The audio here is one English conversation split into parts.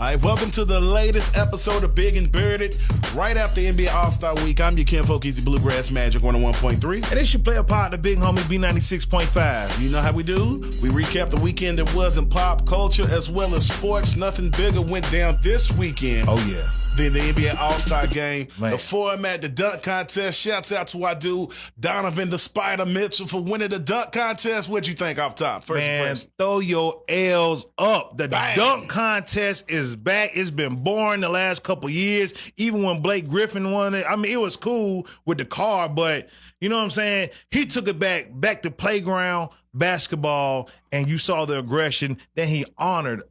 All right, welcome to the latest episode of Big and Birded. Right after NBA All-Star Week, I'm your Kinfolk Easy Bluegrass Magic 101.3. And this your player part, the big homie B96.5. You know how we do? We recap the weekend that was in pop culture as well as sports. Nothing bigger went down this weekend. Oh, yeah. Than the NBA All-Star Game. Man. The format, the dunk contest. Shouts out to our dude, Donovan the Spider Mitchell, for winning the dunk contest. What'd you think off top? First Man, impression. throw your L's up. The Bang. dunk contest is back. It's been boring the last couple years. Even when Blake Griffin won it, I mean, it was cool with the card, but you know what I'm saying? He took it back to playground basketball, and you saw the aggression. Then he honored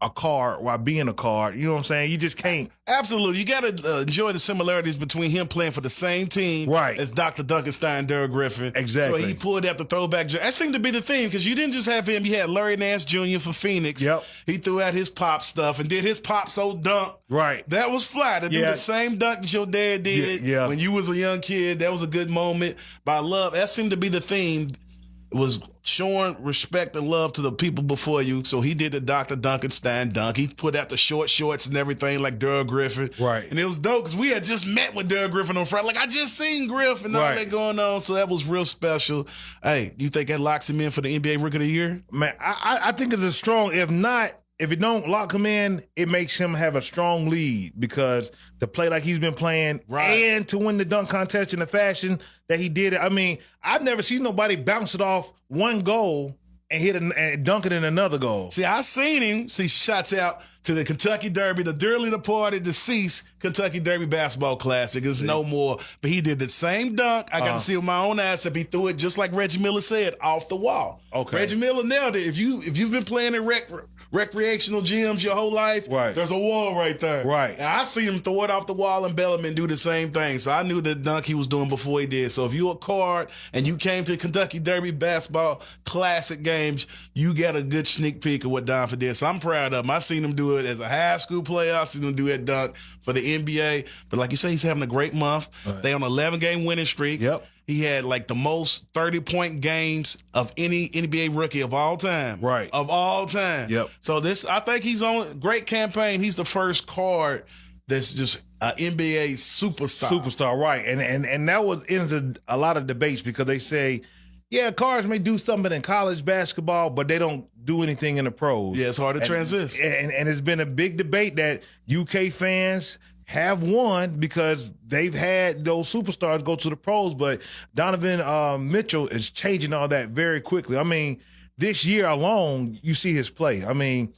a card while being a card. You know what I'm saying? You just can't. Absolutely. You got to enjoy the similarities between him playing for the same team Right. as Dr. Duncan Derrick Griffin. Exactly. So he pulled out the throwback. That seemed to be the theme because you didn't just have him. You had Larry Nance Jr. for Phoenix. Yep. He threw out his pop stuff and did his pop so dunk. Right. That was fly. To do Yeah. the same dunk that your dad did Yeah. when you was a young kid. That was a good moment. But I love, that seemed to be the theme. It was showing respect and love to the people before you. So he did the Dr. Duncan dunk. He put out the short shorts and everything like Derrick Griffin. Right. And it was dope because we had just met with Derrick Griffin on Friday. Like, I just seen Griff and all Right. that going on. So that was real special. Hey, you think that locks him in for the NBA Rookie of the Year? Man, I think it's a strong, if it don't lock him in, it makes him have a strong lead because to play like he's been playing Right. and to win the dunk contest in the fashion that he did it. I mean, I've never seen nobody bounce it off one goal and dunk it in another goal. See, I seen him see shots out to the Kentucky Derby, the dearly departed, deceased Kentucky Derby Basketball Classic. It's no more. But he did the same dunk. I got to see with my own eyes that he threw it, just like Reggie Miller said, off the wall. Okay. Reggie Miller nailed it. If you've been playing in recreational gyms your whole life, Right. there's a wall right there. Right. And I see him throw it off the wall and Bellarmine do the same thing. So I knew the dunk he was doing before he did. So if you a card and you came to Kentucky Derby Basketball Classic games, you got a good sneak peek of what Donford did. So I'm proud of him. I seen him do it as a high school player. I seen him do that dunk for the NBA. But like you say, he's having a great month. Right. They on an 11-game winning streak. Yep. He had like the most 30-point games of any NBA rookie of all time. Right. Of all time. Yep. So I think he's on a great campaign. He's the first card that's just an NBA superstar. Right. And that was into a lot of debates because they say, yeah, cards may do something in college basketball, but they don't do anything in the pros. Yeah, it's hard to transition. And it's been a big debate that UK fans have won because they've had those superstars go to the pros, but Donovan Mitchell is changing all that very quickly. I mean, this year alone, you see his play. I mean,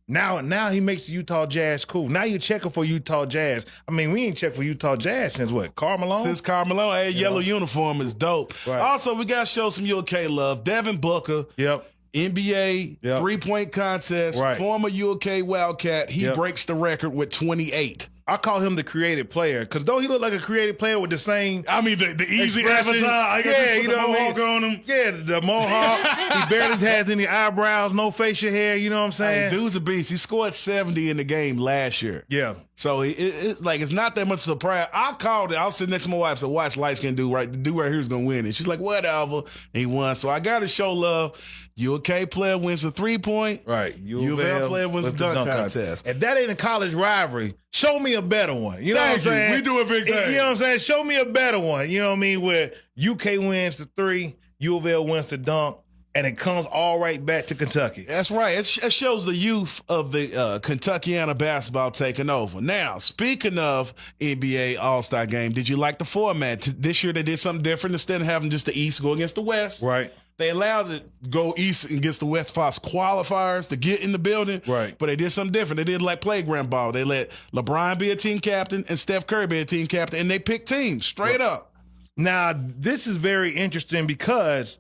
now he makes the Utah Jazz cool. Now you're checking for Utah Jazz. I mean, we ain't checked for Utah Jazz since what? Karl Malone? Since Karl Malone, hey, yellow uniform is dope. Right. Also, we got to show some UK love. Devin Booker, Yep. NBA Yep. three-point contest, Right. former UK Wildcat. He Yep. breaks the record with 28. I call him the creative player because don't he look like a creative player with the same I mean, the easy expression? avatar. I guess Yeah, you you know know what I mean? on him. Yeah, the mohawk. He barely has any eyebrows, no facial hair. You know what I'm Hey, saying? dude's a beast. He scored 70 in the game last year. Yeah. So it's not that much surprise. I called it. I was sitting next to my wife. So watch light skin dude right. The dude right here is gonna win it. She's like, whatever. And he won. So I gotta show love. UK player wins the 3-point. Right. U of L player wins the dunk contest. If that ain't a college rivalry, show me a better one. You know what I'm Thank you. saying? We do a big thing. You know what I'm saying? Show me a better one. You know what I mean? Where UK wins the 3, U of L wins the dunk, and it comes all right back to Kentucky. That's right. It shows the youth of the Kentuckiana basketball taking over. Now, speaking of NBA All-Star Game, did you like the format? This year they did something different. Instead of having just the East go against the West, Right. they allowed it to go East against the West Fox qualifiers to get in the building. Right. But they did something different. They did like playground ball. They let LeBron be a team captain and Steph Curry be a team captain, and they picked teams straight up. Now, this is very interesting because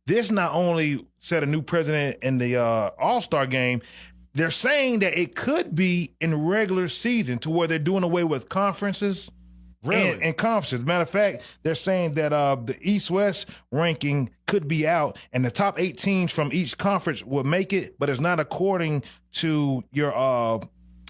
this not only set a new precedent in the All-Star game, they're saying that it could be in regular season to where they're doing away with conferences. Really? And conferences. Matter of fact, they're saying that the East-West ranking could be out, and the top 8 teams from each conference will make it, but it's not according to your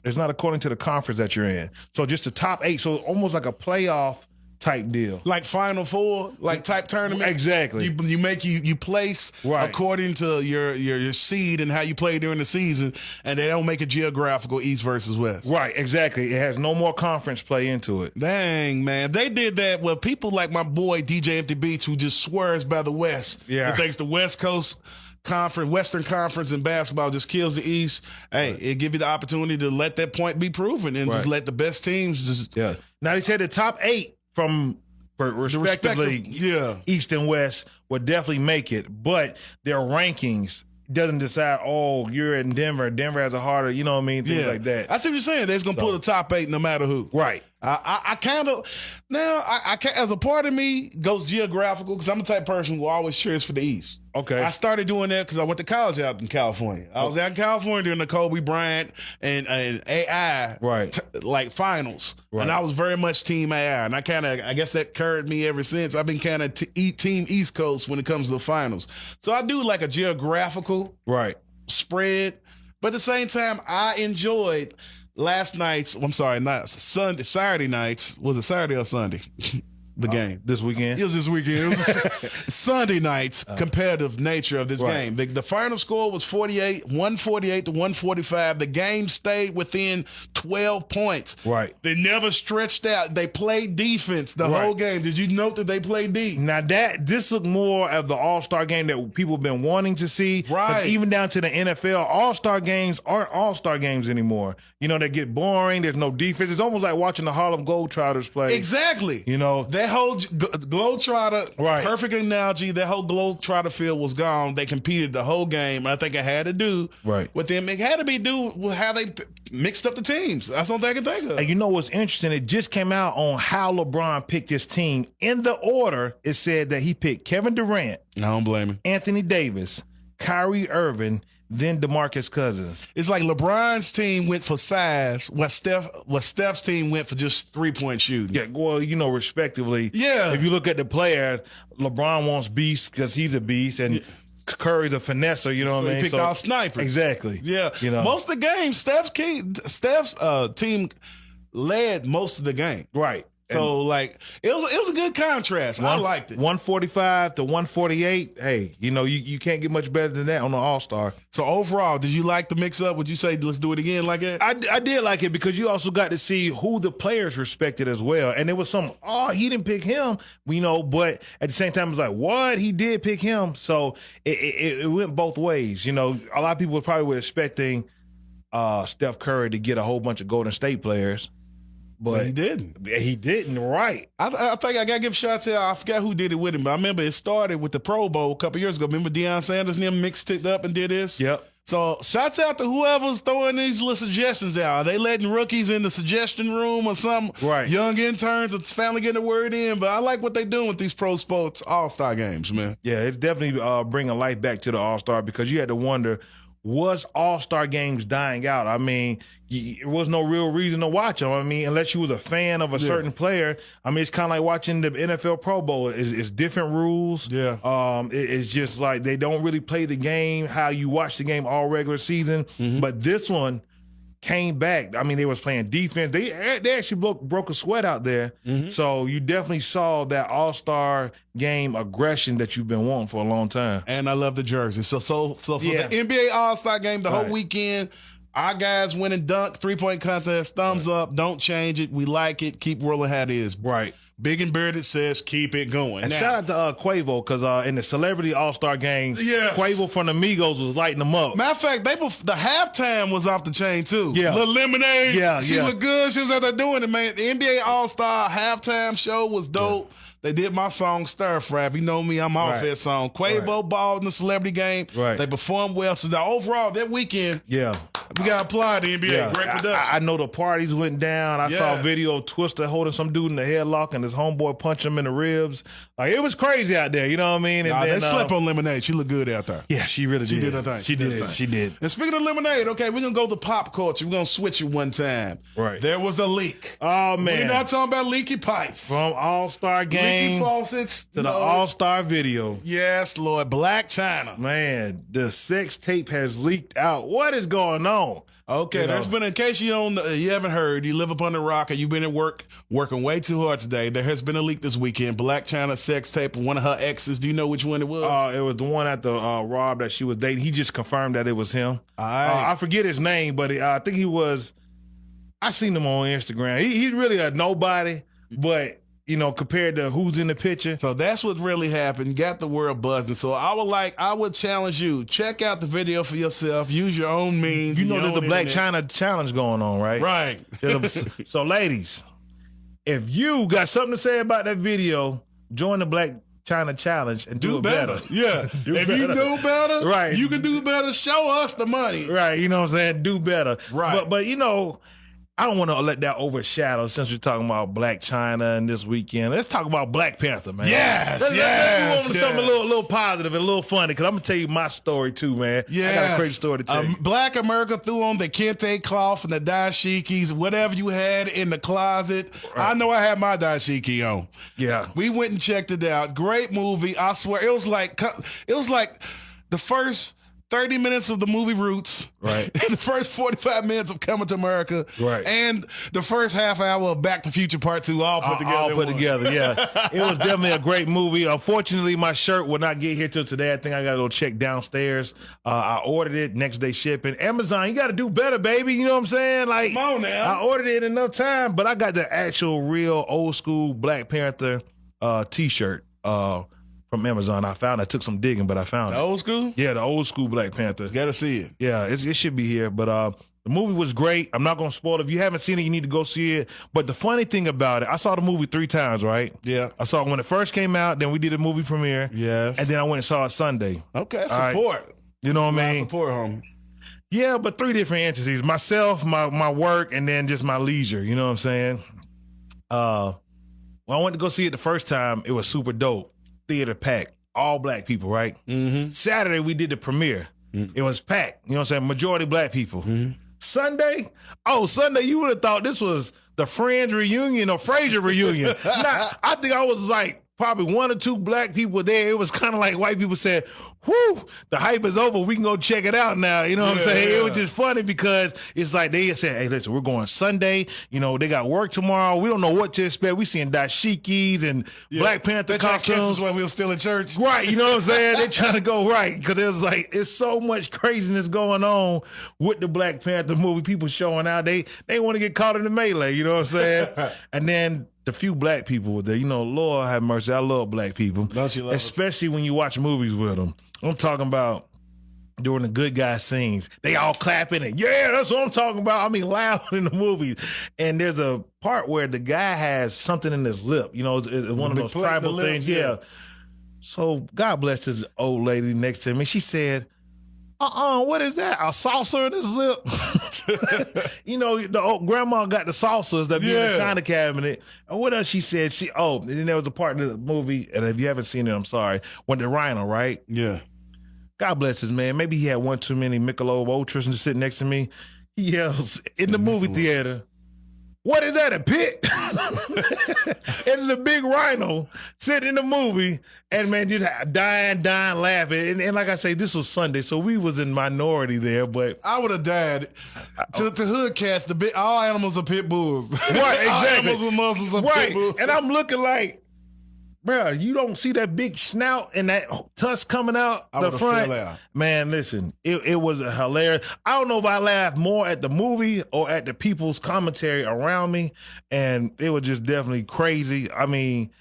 it's not according to the conference that you're in. So just the top 8. So almost like a playoff type deal. Like Final Four, like type tournament. Exactly. You place Right. according to your seed and how you play during the season, and they don't make it geographical East versus West. Right, exactly. It has no more conference play into it. Dang, man. They did that with people like my boy DJ Empty Beats, who just swears by the West. Yeah. He thinks the West Coast Conference, Western Conference in basketball just kills the East. Hey, it give you the opportunity to let that point be proven and just Right. let the best teams just Yeah. Now they said the top 8 from respectively yeah. East and West would definitely make it, but their rankings doesn't decide, oh, you're in Denver. Denver has a harder, you know what I mean? Things like that. I see what you're saying. They're going to pull the top 8 no matter who. Right. I kind of now I can't, as a part of me goes geographical because I'm the type of person who always cheers for the East. Okay. I started doing that because I went to college out in California. I was out in California during the Kobe Bryant and AI Right. like finals, Right. and I was very much Team AI, and I guess that carried me ever since. I've been kind of Team East Coast when it comes to the finals. So I do like a geographical Right. spread, but at the same time, I enjoyed last night's. I'm sorry, not Sunday, Saturday nights. Was it Saturday or Sunday? The game. This weekend. It was this weekend. It was Sunday night's competitive nature of this Right. game. The final score was 148 to 145. The game stayed within 12 points. Right. They never stretched out. They played defense the Right. whole game. Did you note that they played deep? Now this looked more of the All-Star game that people have been wanting to see. 'Cause Right. even down to the NFL, All-Star games aren't All-Star games anymore. You know, they get boring. There's no defense. It's almost like watching the Harlem Globetrotters play. Exactly. You know, That whole Globetrotter, Right. perfect analogy, that whole Globetrotter field was gone. They competed the whole game. I think it had to do Right. with them. It had to be do with how they mixed up the teams. That's what I can think of. and you know what's interesting? It just came out on how LeBron picked his team. In the order, it said that he picked Kevin Durant, I don't blame him. Anthony Davis, Kyrie Irving, then DeMarcus Cousins. It's like LeBron's team went for size, while Steph's team went for just 3-point shooting. Yeah, well, you know, respectively. Yeah. If you look at the player, LeBron wants beast because he's a beast, and Curry's a finesser. You know So what I he mean? picked all snipers. Exactly. Yeah. You know. Most of the game, Steph's team led most of the game. Right. So like it was a good contrast. I liked it. 145 to 148. Hey, you know, you can't get much better than that on an All-Star. So overall, did you like the mix up? Would you say let's do it again like that? I did like it because you also got to see who the players respected as well. And there was some, he didn't pick him, you know, but at the same time, it was like, what? He did pick him. So it went both ways. You know, a lot of people probably were expecting Steph Curry to get a whole bunch of Golden State players. But he didn't. He didn't, right. I think I got to give shots out. I forgot who did it with him, but I remember it started with the Pro Bowl a couple years ago. Remember Deion Sanders and them mixed it up and did this? Yep. So shouts out to whoever's throwing these little suggestions out. Are they letting rookies in the suggestion room or something? Right. Young interns are finally getting the word in. But I like what they're doing with these pro sports all-star games, man. Yeah, it's definitely bringing life back to the All-Star because you had to wonder, was All-Star games dying out? I mean, there was no real reason to watch them. I mean, unless you was a fan of a certain player. I mean, it's kind of like watching the NFL Pro Bowl. It's different rules. Yeah. It's just like they don't really play the game how you watch the game all regular season. But this one came back. I mean, they was playing defense. They actually broke a sweat out there. So you definitely saw that All-Star game aggression that you've been wanting for a long time. And I love the jersey. So for Yeah. the NBA All-Star game, the whole Right. weekend, our guys win and dunk, 3-point contest, thumbs up. Don't change it. We like it. Keep rolling how it is. Right. Big and Bearded says keep it going. And Now, shout out to Quavo because in the Celebrity All-Star game, Yes. Quavo from the Migos was lighting them up. matter of fact, the halftime was off the chain too. Yeah. Little Lemonade. Yeah, She yeah. looked good. She was out there doing it, man. The NBA All-Star halftime show was dope. They did my song Stir Fry. If you know me, I'm off Right. that song. Quavo balled in the celebrity game. Right. They performed well. So now overall, that weekend, Yeah. we got to apply the NBA. Yeah. Great production. I know the parties went down. I saw a Yeah. video of Twister holding some dude in the headlock and his homeboy punched him in the ribs. Like, it was crazy out there. You know what I mean? And Nah, then, they slept on Lemonade. She looked good out there. Yeah, she really She did. did her thing. She Did her did. thing. She did. And speaking of Lemonade, okay, we're going to go to pop culture. We're going to switch it one time. Right. There was a leak. Oh, We're man. not talking about leaky pipes. From All-Star Leaky game faucets. to the No. All-Star video. Yes, Lord. Black China. Man, the sex tape has leaked out. What is going on? Okay, You know. there's been, in case you haven't heard, you live up on the rock or you've been at work working way too hard today. There has been a leak this weekend. Blac Chyna sex tape of one of her exes. Do you know which one it was? It was the one at the Rob that she was dating. He just confirmed that it was him. All right. I forget his name, but I think he was. I seen him on Instagram. He's really a nobody, but you know, compared to who's in the picture. So that's what really happened. Got the world buzzing. So I would challenge you, check out the video for yourself. Use your own means. You know, your there's the own Blac internet. Chyna challenge going on, right? Right. So, ladies, if you got something to say about that video, join the Blac Chyna challenge and do it better. Yeah. Do if better. you do better, Right. you can do better. Show us the money. Right, you know what I'm saying? Do better. Right. But you know, I don't want to let that overshadow since we're talking about Blac Chyna and this weekend. Let's talk about Black Panther, man. Yes, Let's move on to something a yes. little positive and a little funny, because I'm going to tell you my story too, man. Yeah, I got a crazy story to tell you. Black America threw on the kente cloth and the dashikis, whatever you had in the closet. I know I had my dashiki on. Yeah. We went and checked it out. Great movie. I swear it was like the first 30 minutes of the movie Roots, Right. the first 45 minutes of Coming to America, Right. and the first half hour of Back to Future Part 2, all put together. All in put one. together, yeah. It was definitely a great movie. Unfortunately, my shirt will not get here till today. I think I got to go check downstairs. I ordered it, next day shipping. Amazon, you got to do better, baby. You know what I'm saying? Like, Come on now. I ordered it in enough time, but I got the actual real old school Black Panther T-shirt from Amazon. I took some digging, but I found The it. old school? Yeah, the old school Black Panther. Gotta see it. Yeah, it should be here. But the movie was great. I'm not going to spoil it. If you haven't seen it, you need to go see it. But the funny thing about it, I saw the movie 3 times, right? Yeah. I saw it when it first came out. Then we did a movie premiere. Yes. And then I went and saw it Sunday. Okay, All right. support. You know what I I mean? support, homie. Yeah, but 3 different entities. Myself, my work, and then just my leisure. You know what I'm saying? When I went to go see it the first time, it was super dope. Theater packed. All black people, right? Mm-hmm. Saturday, we did the premiere. It was packed. You know what I'm saying? Majority black people. Sunday, you would have thought this was the Friends reunion or Frasier reunion. I think I was like probably 1 or 2 black people there. It was kind of like white people said, whew, the hype is over. We can go check it out now. You know what I'm saying? Yeah. It was just funny because it's like they said, hey, listen, we're going Sunday. You know, they got work tomorrow. We don't know what to expect. We seeing dashikis and Black Panther They trying to catch us costumes. while we were still in church. Right, you know what I'm saying? They're trying to go right because it was like it's so much craziness going on with the Black Panther movie. People showing out, they want to get caught in the melee. You know what I'm saying? And then the few black people were there. You know, Lord have mercy. I love black people, Don't you love us? especially when you watch movies with them. I'm talking about during the good guy scenes. They all clapping and yeah, that's what I'm talking about. I mean, loud in the movies. And there's a part where the guy has something in his lip. You know, it's one of big those plate, tribal the lip, things. yeah. Yeah. So God bless this old lady next to me. She said, what is that? A saucer in his lip? You know, the old grandma got the saucers that be in the Yeah. china cabinet. And what else she said? And then there was a part of the movie, and if you haven't seen it, I'm sorry, when the rhino, right? Yeah. God bless his man. Maybe he had one too many Michelob Ultras and just sitting next to me. He yells in the movie theater, what is that, a pit? It's a big rhino sitting in the movie and man just dying, laughing. And like I say, this was Sunday, so we was in minority there, but I would have died. To hood cats, all animals are pit bulls. right, All exactly. animals with muscles are Right. pit bulls. And I'm looking like, bro, you don't see that big snout and that tusk coming out I the would've front. fell out. Man, listen, it was a hilarious. I don't know if I laughed more at the movie or at the people's commentary around me, and it was just definitely crazy. I mean,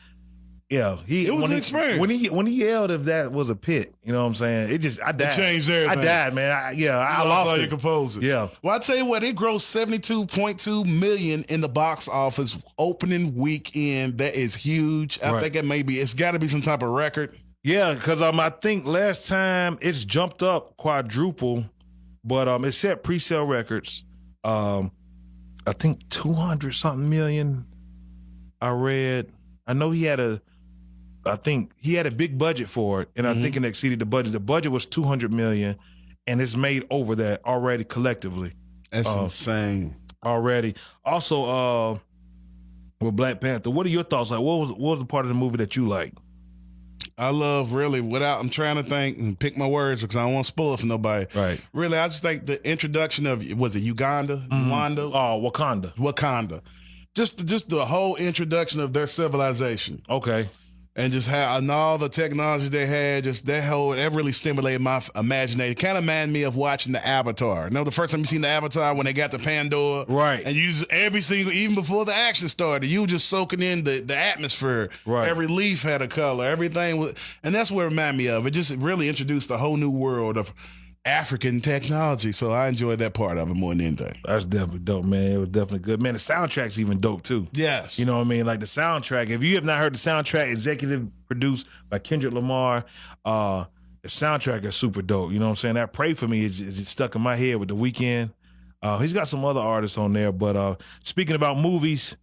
yeah, It was when an he- experience. when he yelled if that was a pit, you know what I'm saying? I died. changed everything. I died, man. I I lost saw it. your composer. Yeah. Well, I tell you what, it grossed $72.2 million in the box office opening weekend. That is huge. I Right. think it's got to be some type of record. Yeah, because I think last time it's jumped up quadruple, but it set pre-sale records. I think 200 something million. I read. I know he had a big budget for it, and I think it exceeded the budget. The budget was 200 million, and it's made over that already collectively. That's insane. Already. Also, with Black Panther, what are your thoughts? Like, what was the part of the movie that you liked? I love really I'm trying to think and pick my words because I don't want to spoil it for nobody. Right. Really, I just think the introduction of, was it Uganda? Rwanda? Oh, Wakanda. Just the whole introduction of their civilization. Okay. And just how, and all the technology they had, just that really stimulated my imagination. It kind of reminded me of watching the Avatar. The first time you seen the Avatar when they got to Pandora, right? And you just, every single, even before the action started, you were just soaking in the atmosphere. Right. Every leaf had a color. Everything was, and that's what it reminded me of. It just really introduced a whole new world of African technology. So I enjoyed that part of it more than anything. That's definitely dope, man. It was definitely good. Man, the soundtrack's even dope too. Yes. You know what I mean? Like the soundtrack. If you have not heard the soundtrack, executive produced by Kendrick Lamar, the soundtrack is super dope. You know what I'm saying? That Pray For Me is stuck in my head with The Weeknd. He's got some other artists on there. But speaking about movies,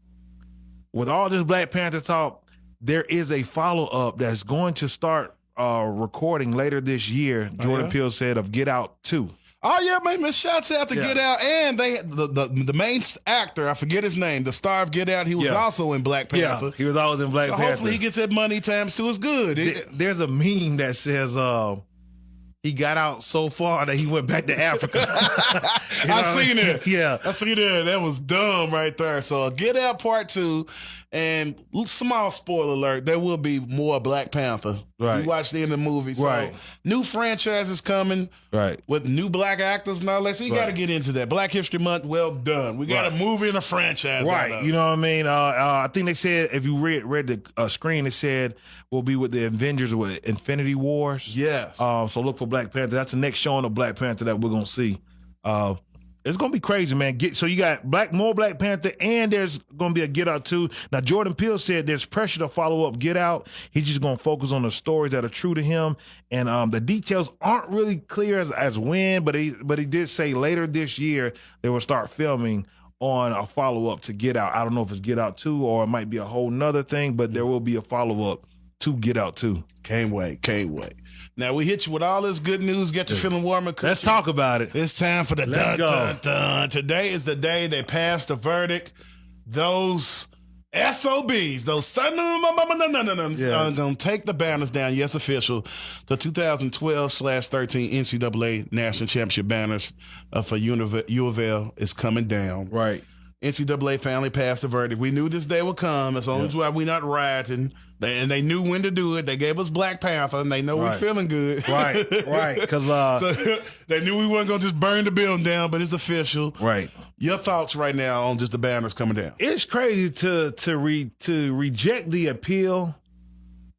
with all this Black Panther talk, there is a follow-up that's going to start recording later this year. Jordan Peele said of Get Out 2. Oh yeah, man! Shouts out to Get Out, and they the main actor, I forget his name, the star of Get Out. He was also in Black Panther. Yeah, he was always in Black Panther. Hopefully, he gets that money times two. It's good. There's a meme that says he got out so far that he went back to Africa. I seen it. Yeah, I seen it. That was dumb right there. So Get Out Part 2, and small spoiler alert: there will be more Black Panther. Right. You watched the end of the movie. So right. New franchises coming. Right. With new Black actors and all that. So you got to get into that. Black History Month, well done. We got a movie and a franchise. Right. You know what I mean? I think they said, if you read the screen, it said we'll be with the Avengers with Infinity Wars. Yes. So look for Black Panther. That's the next showing of Black Panther that we're gonna see. It's gonna be crazy, man. So you got more Black Panther, and there's gonna be a Get Out 2. Now Jordan Peele said there's pressure to follow up Get Out. He's just gonna focus on the stories that are true to him, and the details aren't really clear as when, but he did say later this year they will start filming on a follow up to Get Out. I don't know if it's Get Out 2 or it might be a whole nother thing, but there will be a follow up to Get Out 2. Can't wait. Now we hit you with all this good news. Get you feeling warm and cushy. Let's talk about it. It's time for the dun. Today is the day they passed the verdict. Those SOBs, those are going to take the banners down. Yes, official. The 2012/13 NCAA National Championship banners for U of L is coming down. Right. NCAA finally passed the verdict. We knew this day would come. As long as we're not rioting. And they knew when to do it. They gave us Black Panther, and they know we're feeling good. Right. Because so they knew we weren't going to just burn the building down, but it's official. Right. Your thoughts right now on just the banners coming down? It's crazy to reject the appeal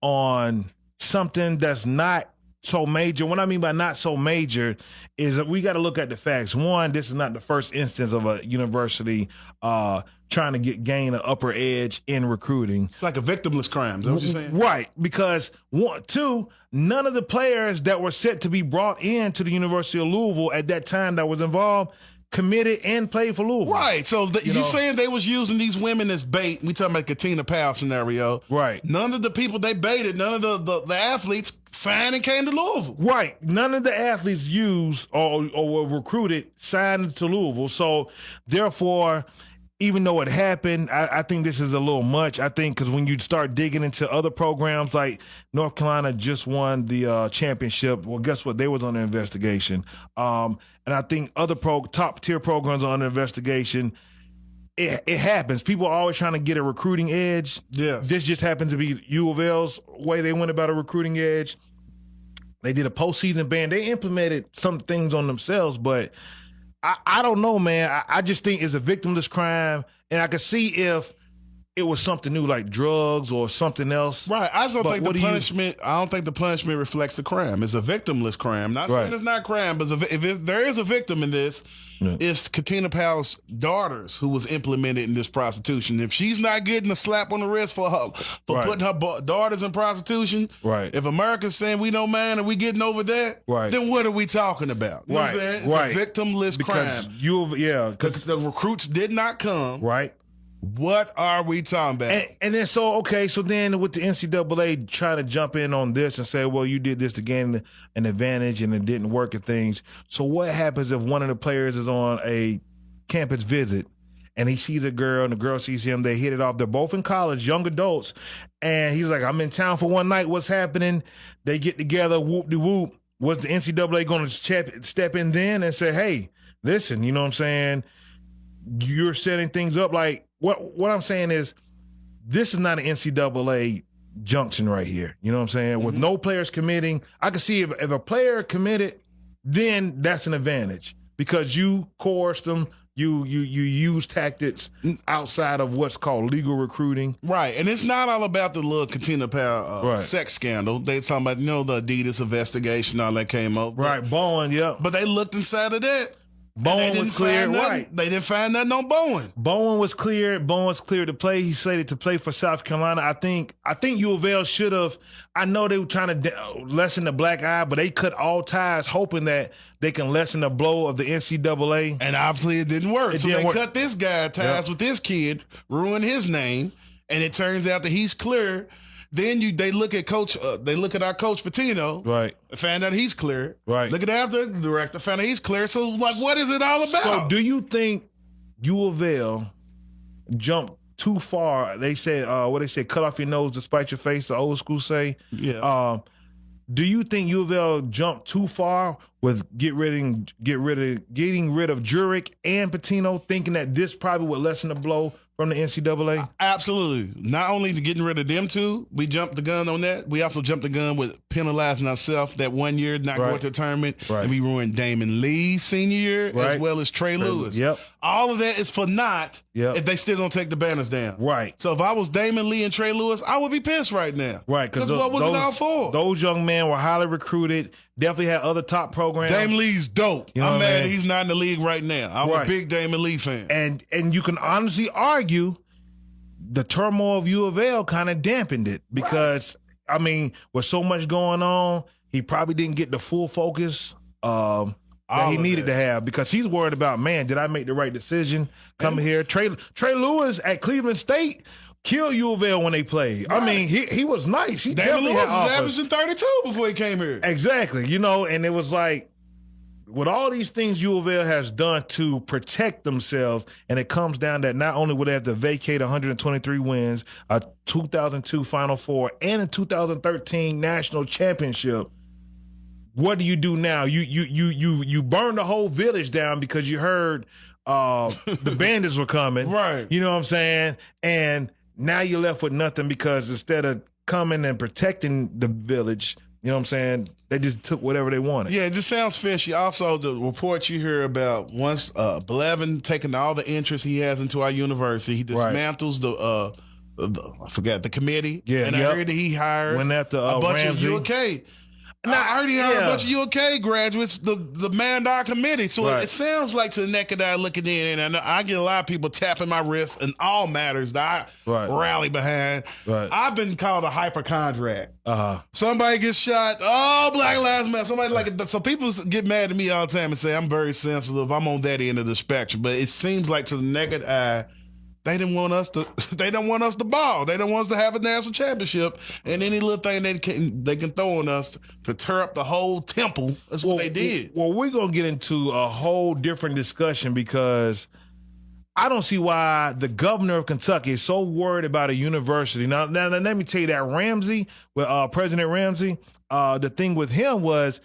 on something that's not so major. What I mean by not so major is that we got to look at the facts. One, this is not the first instance of a university trying to gain an upper edge in recruiting. It's like a victimless crime. Is that what you're saying? Right. Because two, none of the players that were set to be brought in to the University of Louisville at that time that was involved committed and played for Louisville. Right. So you saying they was using these women as bait. We talking about Katina Powell scenario. Right. None of the people they baited, none of the athletes signed and came to Louisville. Right. None of the athletes used or were recruited signed to Louisville. So therefore, even though it happened, I think this is a little much. I think because when you start digging into other programs, like North Carolina just won the championship. Well, guess what? They was under investigation. And I think other top tier programs are under investigation. It happens. People are always trying to get a recruiting edge. Yeah. This just happens to be U of L's way they went about a recruiting edge. They did a postseason ban. They implemented some things on themselves, but I don't know, man. I just think it's a victimless crime, and I could see if it was something new like drugs or something else. Right. I just don't think the punishment. I don't think the punishment reflects the crime. It's a victimless crime. Not saying it's not crime, but if there is a victim in this, it's Katina Powell's daughters who was implemented in this prostitution. If she's not getting a slap on the wrist for putting her daughters in prostitution, if America's saying we don't mind and we getting over that, then what are we talking about? You know what I'm saying? It's a victimless crime. Because the recruits did not come. Right. What are we talking about? And then so then with the NCAA trying to jump in on this and say, well, you did this to gain an advantage and it didn't work and things. So what happens if one of the players is on a campus visit and he sees a girl, and the girl sees him. They hit it off. They're both in college, young adults, and he's like, "I'm in town for one night. What's happening?" They get together. Whoop de whoop. Was the NCAA going to step in then and say, "Hey, listen, you know what I'm saying? You're setting things up." Like what I'm saying is, this is not an NCAA junction right here. You know what I'm saying? With no players committing, I can see if a player committed, then that's an advantage because you coerced them. You use tactics outside of what's called legal recruiting. Right. And it's not all about the little Katina Powell Right. sex scandal. They talking about, the Adidas investigation, all that came up. Right, Bowen, yep. But they looked inside of that. Bowen was cleared, right. They didn't find nothing on Bowen. Bowen was cleared. Bowen's cleared to play. He's slated to play for South Carolina. I think U of L should have. I know they were trying to lessen the black eye, but they cut all ties, hoping that they can lessen the blow of the NCAA. And obviously it didn't work. So didn't they work. cut this guy ties with this kid, ruin his name, and it turns out that he's clear. Then they look at our coach Patino, Right. find out he's clear. Right. Look at the athletic director, find out he's clear. So like, what is it all about? So do you think U of L jumped too far? They said, cut off your nose despite your face, the old school say. Yeah. Do you think U of L jumped too far with getting rid of Jurek and Patino, thinking that this probably would lessen the blow from the NCAA? Absolutely. Not only to getting rid of them two, we jumped the gun on that. We also jumped the gun with penalizing ourselves that 1 year, not going to the tournament. Right. And we ruined Damon Lee's senior year as Right. well as Trey Lewis. Yep. All of that is for naught Yep. if they still don't take the banners down. Right. So if I was Damon Lee and Trey Lewis, I would be pissed right now. Right, because what was it all for? Those young men were highly recruited, definitely had other top programs. Damon Lee's dope. You know I'm what I mad mean? he's not in the league right now. I'm a Right. big Damon Lee fan. And you can honestly argue the turmoil of U of L kind of dampened it because, I mean, with so much going on, he probably didn't get the full focus that he needed to have because he's worried about, man, did I make the right decision coming here? Trey Lewis at Cleveland State killed U of L when they played. I mean, he was nice. He Damon definitely Lewis had was offers. averaging 32 before he came here. Exactly. And it was like, with all these things U of L has done to protect themselves, and it comes down that not only would they have to vacate 123 wins, a 2002 Final Four, and a 2013 national championship. What do you do now? You burn the whole village down because you heard the bandits were coming. Right. You know what I'm saying? And now you're left with nothing because instead of coming and protecting the village, you know what I'm saying, they just took whatever they wanted. Yeah, it just sounds fishy. Also, the report you hear about once Blevin taking all the interest he has into our university, he dismantles I forgot the committee. Yeah, and yep. I heard that he hires Went after, a bunch Ramsey. of UK. Now, I heard he hired a bunch of UK graduates, the man our committee. So Right. it sounds like to the naked eye looking in, and I get a lot of people tapping my wrist in all matters that I Right. rally behind. Right. I've been called a hypochondriac. Uh-huh. Somebody gets shot. Oh, Black Lives Matter. Somebody like it. So people get mad at me all the time and say I'm very sensitive. I'm on that end of the spectrum. But it seems like to the naked eye, they didn't want us to. They don't want us to ball. They don't want us to have a national championship. And any little thing they can throw on us to tear up the whole temple. That's what they did. Well, we're going to get into a whole different discussion because I don't see why the governor of Kentucky is so worried about a university. Now let me tell you that Ramsey, with President Ramsey, the thing with him was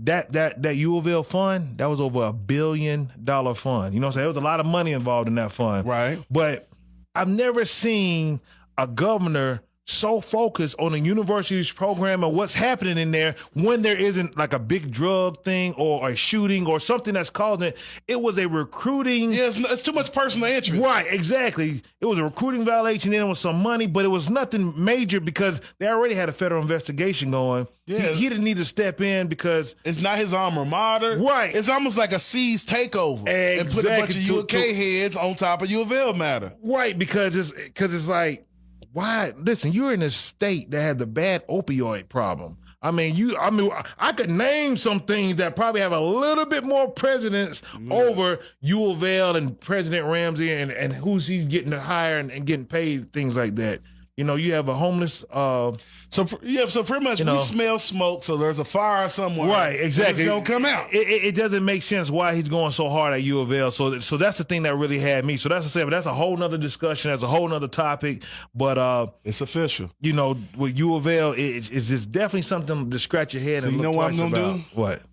that U of L fund, that was over $1 billion fund. You know what I'm saying? There was a lot of money involved in that fund. Right. But I've never seen a governor so focused on the university's program and what's happening in there when there isn't like a big drug thing or a shooting or something that's causing it. It was a recruiting. Yeah, it's too much personal interest. Right, exactly. It was a recruiting violation, then it was some money, but it was nothing major because they already had a federal investigation going. Yeah. He didn't need to step in because It's not his alma mater. Right. It's almost like a seized takeover. And put a bunch Exactly. of UK heads on top of U of L matter. Right, because it's like, why? Listen, you're in a state that has the bad opioid problem. I could name some things that probably have a little bit more precedence over U of L and President Ramsey and who's he's getting to hire and getting paid, things like that. You know, you have a homeless. So pretty much we smell smoke. So there's a fire somewhere, Right? Exactly. It's gonna come out. It doesn't make sense why he's going so hard at U of L. So that's the thing that really had me. So that's what I said. But that's a whole nother discussion. That's a whole nother topic. But it's official. You know, with U of L, it's just definitely something to scratch your head. So and you look know what I'm twice gonna about. do?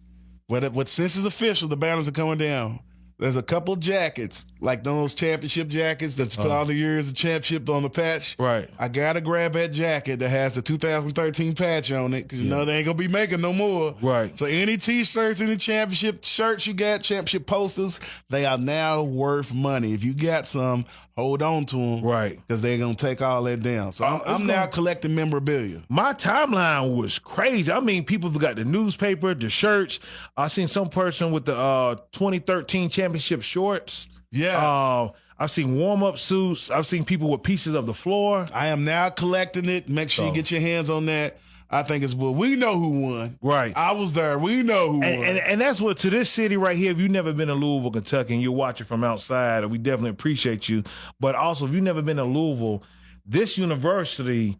What since it's official, the banners are coming down. There's a couple jackets, like those championship jackets that's for all the years of championship on the patch. Right. I gotta grab that jacket that has the 2013 patch on it because you know they ain't gonna be making no more. Right. So any T-shirts, any championship shirts you got, championship posters, they are now worth money. If you got some, hold on to them. Right. Because they're gonna take all that down. So I'm now collecting memorabilia. My timeline was crazy. I mean, people got the newspaper, the shirts. I seen some person with the 2013 championship shorts. Yeah. I've seen warm-up suits. I've seen people with pieces of the floor. I am now collecting it. Make sure you get your hands on that. I think it's well. We know who won. Right. I was there. We know who won. And that's what, to this city right here, if you've never been to Louisville, Kentucky, and you're watching from outside, we definitely appreciate you. But also, if you've never been to Louisville, this university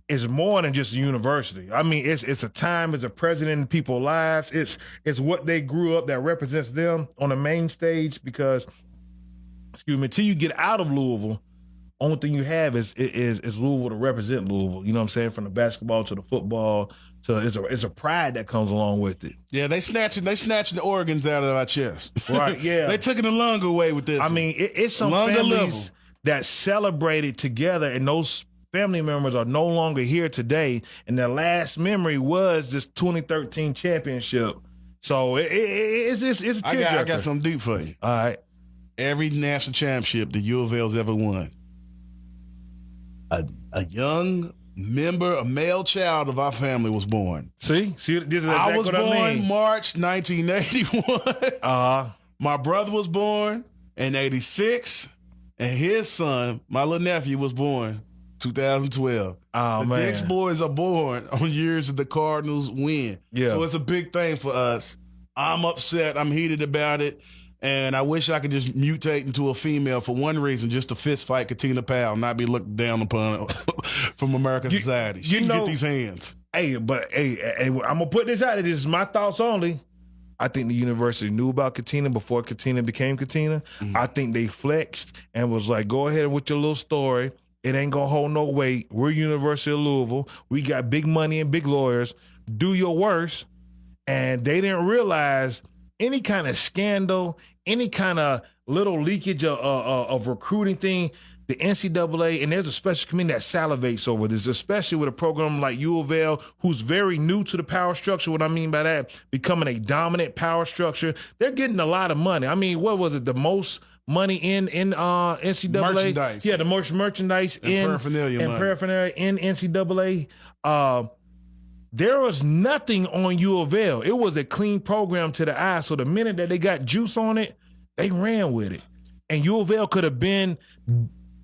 is more than just a university. I mean, it's a time, it's a president in people's lives. It's what they grew up that represents them on the main stage because, until you get out of Louisville, only thing you have is Louisville to represent Louisville. You know what I'm saying? From the basketball to the football, so it's a pride that comes along with it. Yeah, they snatching the organs out of our chest. Right. Yeah. They took it the longer way with this. I mean, it's some longer families that celebrated together, and those family members are no longer here today. And their last memory was this 2013 championship. So it's a tearjerker. I got something deep for you. All right. Every national championship the U of L's ever won, a young member, a male child of our family was born. See, this is exactly I was what born I mean. March 1981. My brother was born in 86, and his son, my little nephew, was born 2012. Oh, the man. Dix boys are born on years that the Cardinals win. Yeah. So it's a big thing for us. I'm upset. I'm heated about it. And I wish I could just mutate into a female for one reason, just to fist fight Katina Powell, not be looked down upon from American society. She can get these hands. Hey, I'm gonna put this out there. This is my thoughts only. I think the university knew about Katina before Katina became Katina. I think they flexed and was like, go ahead with your little story. It ain't gonna hold no weight. We're University of Louisville. We got big money and big lawyers. Do your worst. And they didn't realize any kind of scandal, any kind of little leakage of recruiting thing, the NCAA, and there's a special committee that salivates over this, especially with a program like U of L, who's very new to the power structure. What I mean by that, becoming a dominant power structure. They're getting a lot of money. I mean, what was it? The most money in NCAA? Merchandise. Yeah, the most merchandise and paraphernalia in NCAA. There was nothing on U of L. It was a clean program to the eye. So the minute that they got juice on it, they ran with it. And U of L could have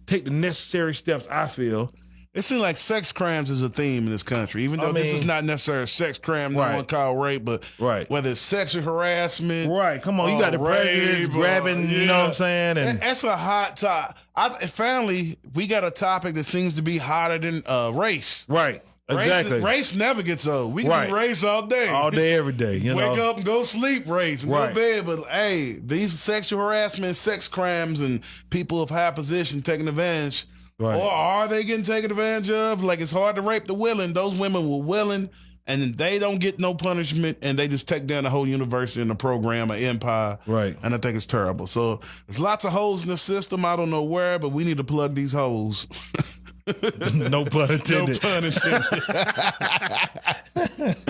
take the necessary steps, I feel. It seems like sex crimes is a theme in this country, even though this is not necessarily a sex crime, no one call rape, but whether it's sexual harassment. Right, come on, you got the presidents grabbing, you know what I'm saying? And that's a hot topic. Finally, we got a topic that seems to be hotter than race. Right. Exactly. Race never gets old. We can do race all day. All day, every day. Wake up and go sleep, race, and go to bed. But hey, these sexual harassment, sex crimes, and people of high position taking advantage. Right. Or are they getting taken advantage of? Like, it's hard to rape the willing. Those women were willing, and they don't get no punishment, and they just take down the whole university and the program, an empire. Right. And I think it's terrible. So there's lots of holes in the system. I don't know where, but we need to plug these holes. No pun intended. No pun intended.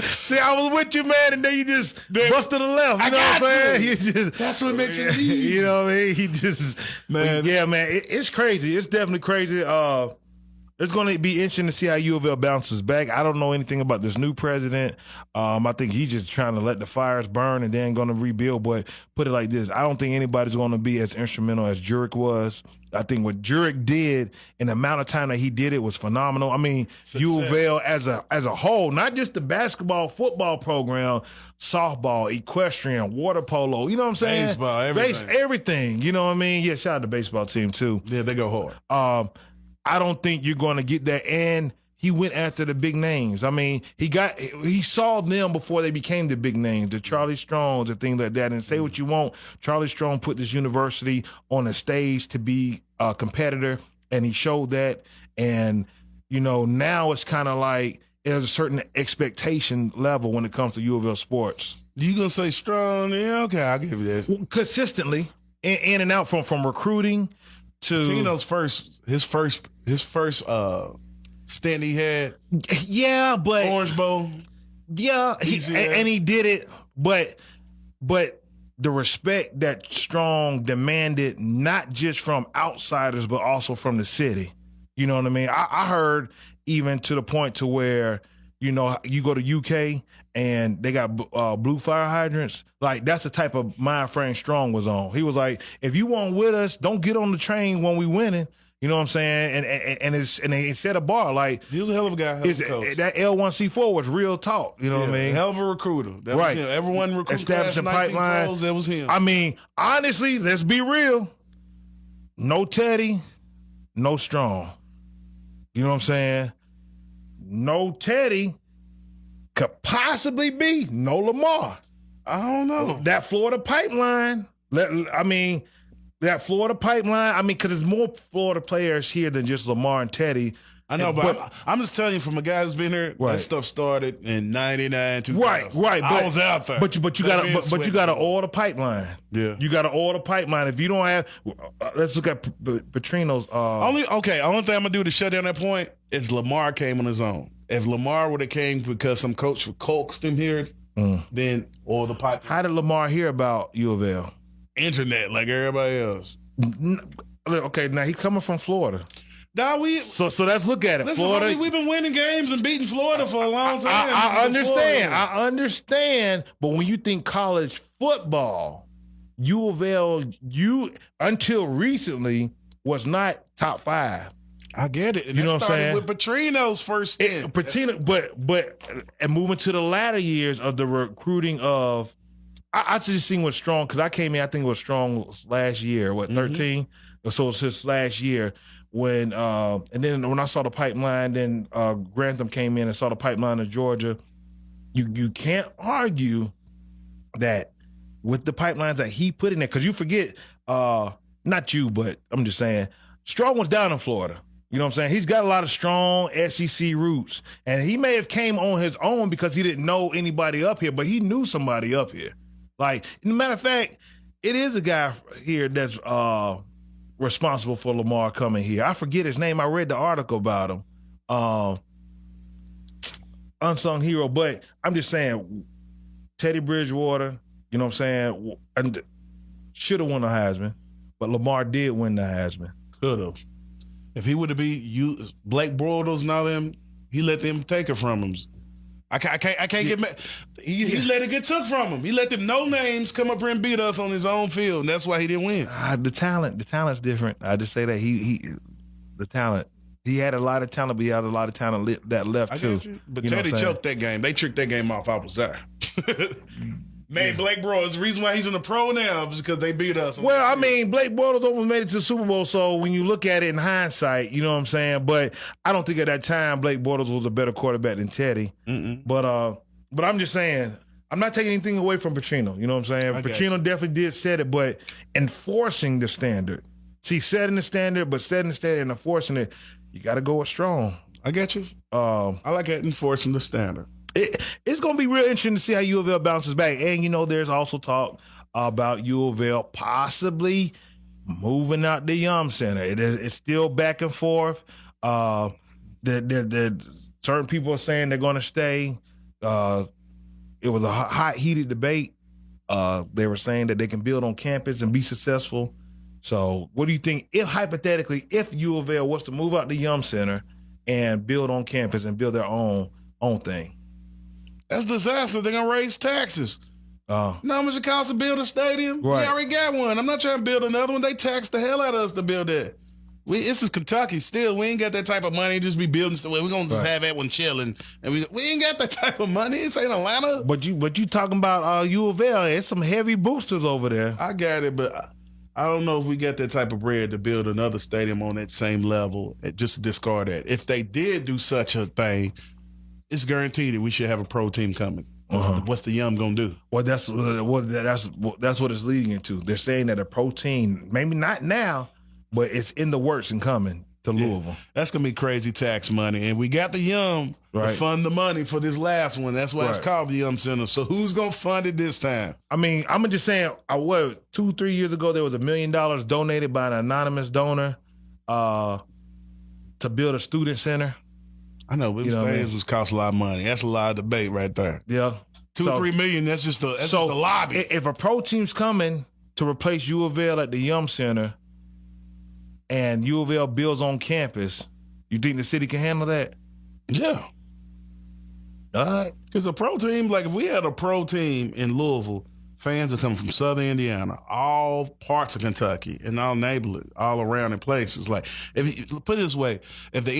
See, I was with you, man, and then you just busted the left. You know what I'm saying? That's what makes it easy. You know what I mean? He just, man. Yeah, man, it's crazy. It's definitely crazy. It's going to be interesting to see how U of L bounces back. I don't know anything about this new president. I think he's just trying to let the fires burn and then going to rebuild. But put it like this, I don't think anybody's going to be as instrumental as Jurek was. I think what Jurek did in the amount of time that he did it was phenomenal. I mean, U of L as a whole, not just the basketball, football program, softball, equestrian, water polo, you know what I'm saying? Baseball, everything. Everything, you know what I mean? Yeah, shout out to the baseball team too. Yeah, they go hard. I don't think you're going to get that. And he went after the big names. I mean, he saw them before they became the big names, the Charlie Strongs and things like that. And say what you want, Charlie Strong put this university on a stage to be a competitor, and he showed that. And, you know, now it's kind of like there's a certain expectation level when it comes to U of L sports. You gonna say Strong? Yeah, okay, I'll give you that. Consistently, in and out from recruiting to Tino's his first stint he had, yeah, but Orange Bowl. yeah, and he did it, but the respect that Strong demanded, not just from outsiders but also from the city. You know what I mean? I heard even to the point to where, you know, you go to UK and they got blue fire hydrants. Like, that's the type of mind frame Strong was on. He was like, if you want with us, don't get on the train when we winning. You know what I'm saying? And they set a bar. Like, He was a hell of a guy. that L1C4 was real talk. You know what I mean? Hell of a recruiter. That Right. was him. Everyone recruited Establishing pipeline. pros, that was him. I mean, honestly, let's be real. No Teddy, no Strong. You know what I'm saying? No Teddy could possibly be no Lamar. I don't know. That Florida pipeline, that Florida pipeline, because there's more Florida players here than just Lamar and Teddy. I know, but I'm just telling you, from a guy who's been here, Right. that stuff started in '99, 2000. Right. I was out there. But you gotta order pipeline. Yeah. You gotta order pipeline. If you don't have, let's look at Petrino's. Only thing I'm gonna do to shut down that point is Lamar came on his own. If Lamar would have came because some coach coaxed him here, then or the pipe How did Lamar hear about U of L? internet like everybody else. Okay, now he's coming from Florida. Now So let's look at it. listen, Florida. homie, we've been winning games and beating Florida for a long time. I understand. But when you think college football, U of L, until recently was not top 5. I get it. And You know that what I'm started saying? with Petrino's first stint. But moving to the latter years of the recruiting of, I just seen what's Strong, because I came in, I think it was Strong last year, 13? So it's his last year. And then when I saw the pipeline, then Grantham came in and saw the pipeline in Georgia. You can't argue that with the pipelines that he put in there, because you forget, not you, but I'm just saying, Strong was down in Florida. You know what I'm saying? He's got a lot of strong SEC roots. And he may have came on his own because he didn't know anybody up here, but he knew somebody up here. Like, as a matter of fact, it is a guy here that's responsible for Lamar coming here. I forget his name. I read the article about him. Unsung hero. But I'm just saying, Teddy Bridgewater, you know what I'm saying, should have won the Heisman, but Lamar did win the Heisman. Could have. If he would have been Blake Bortles and all them, he let them take it from him. I can't get mad. He let it get took from him. He let them no names come up here and beat us on his own field, and that's why he didn't win. The talent's different. I just say that the talent. He had a lot of talent, but he had a lot of talent that left too. But You know Teddy what I'm saying? choked that game. They tricked that game off. I was there. Man, Blake Bortles, the reason why he's in the pro now is because they beat us. Well, I mean, Blake Bortles almost made it to the Super Bowl, so when you look at it in hindsight, you know what I'm saying? But I don't think at that time Blake Bortles was a better quarterback than Teddy. But I'm just saying, I'm not taking anything away from Petrino. You know what I'm saying? Petrino definitely did set it, but enforcing the standard. See, setting the standard and enforcing it, you got to go with Strong. I get you. I like it, enforcing the standard. It's going to be real interesting to see how U of L bounces back. And, you know, there's also talk about U of L possibly moving out the Yum Center. It's still back and forth. Certain people are saying they're going to stay. It was a hot, heated debate. They were saying that they can build on campus and be successful. So what do you think if U of L was to move out the Yum Center and build on campus and build their own thing? That's disaster. They're going to raise taxes. You know how much it costs to build a stadium? Right. We already got one. I'm not trying to build another one. They tax the hell out of us to build that. This is Kentucky still. We ain't got that type of money to just be building stuff. We're going to just have that one chilling. And we ain't got that type of money. This ain't Atlanta. But you talking about U of L. It's some heavy boosters over there. I got it, but I don't know if we got that type of bread to build another stadium on that same level. Just discard that. If they did do such a thing, it's guaranteed that we should have a pro team coming. What's the Yum gonna do? Well, that's what it's leading into. They're saying that a pro team, maybe not now, but it's in the works and coming to Louisville. That's gonna be crazy tax money, and we got the Yum to fund the money for this last one. That's why it's called the Yum Center. So who's gonna fund it this time? I mean, I'm just saying. 2-3 years ago, there was $1 million donated by an anonymous donor to build a student center. I know, but things was cost a lot of money. That's a lot of debate right there. Yeah, 2-3 million. That's just the lobby. If a pro team's coming to replace U of L at the Yum Center, and U of L builds on campus, you think the city can handle that? Yeah. Because a pro team, like if we had a pro team in Louisville, fans are coming from Southern Indiana, all parts of Kentucky, and all neighborhood, all around in places. Like, if you put it this way, if the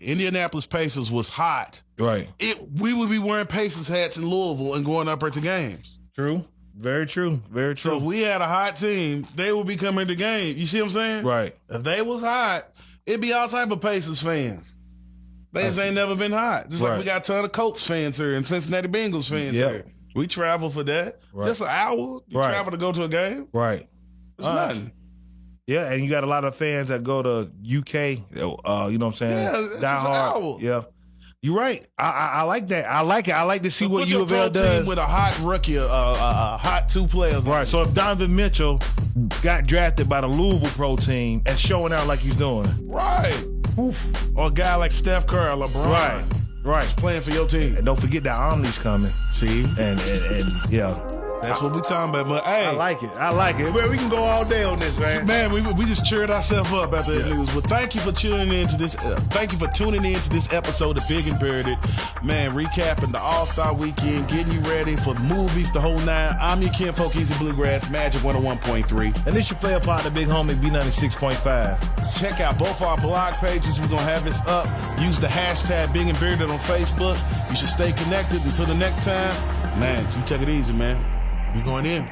Indianapolis Pacers was hot, we would be wearing Pacers hats in Louisville and going up there to games. True. Very true. Very true. So if we had a hot team, they would be coming to game. You see what I'm saying? Right. If they was hot, it'd be all type of Pacers fans. They just ain't never been hot. Just like we got a ton of Colts fans here and Cincinnati Bengals fans here. We travel for that. Just an hour. You travel to go to a game. Right. It's nothing. Yeah, and you got a lot of fans that go to UK. You know what I'm saying? Yeah, it's just an hour. Yeah. You're right. I like that. I like it. I like to see what U of L does. Team with a hot rookie, a hot two players. Right. So if Donovan Mitchell got drafted by the Louisville pro team and showing out like he's doing. Right. Oof. Or a guy like Steph Curry, LeBron. Right. Playing for your team. And don't forget that Omni's coming. See? And yeah. That's what we talking about. But hey, I like it. Man, we can go all day on this, man. Man, we just cheered ourselves up after the news. Well, thank you for tuning in to this. Thank you for tuning in to this episode of Big and Bearded. Man, recapping the All-Star Weekend, getting you ready for the movies, the whole nine. I'm your kinfolk, Easy Bluegrass, Magic 101.3. And this your player partner, Big Homie B96.5. Check out both our blog pages. We're gonna have this up. Use the hashtag Big and Bearded on Facebook. You should stay connected. Until the next time, man, you take it easy, man. You're going in.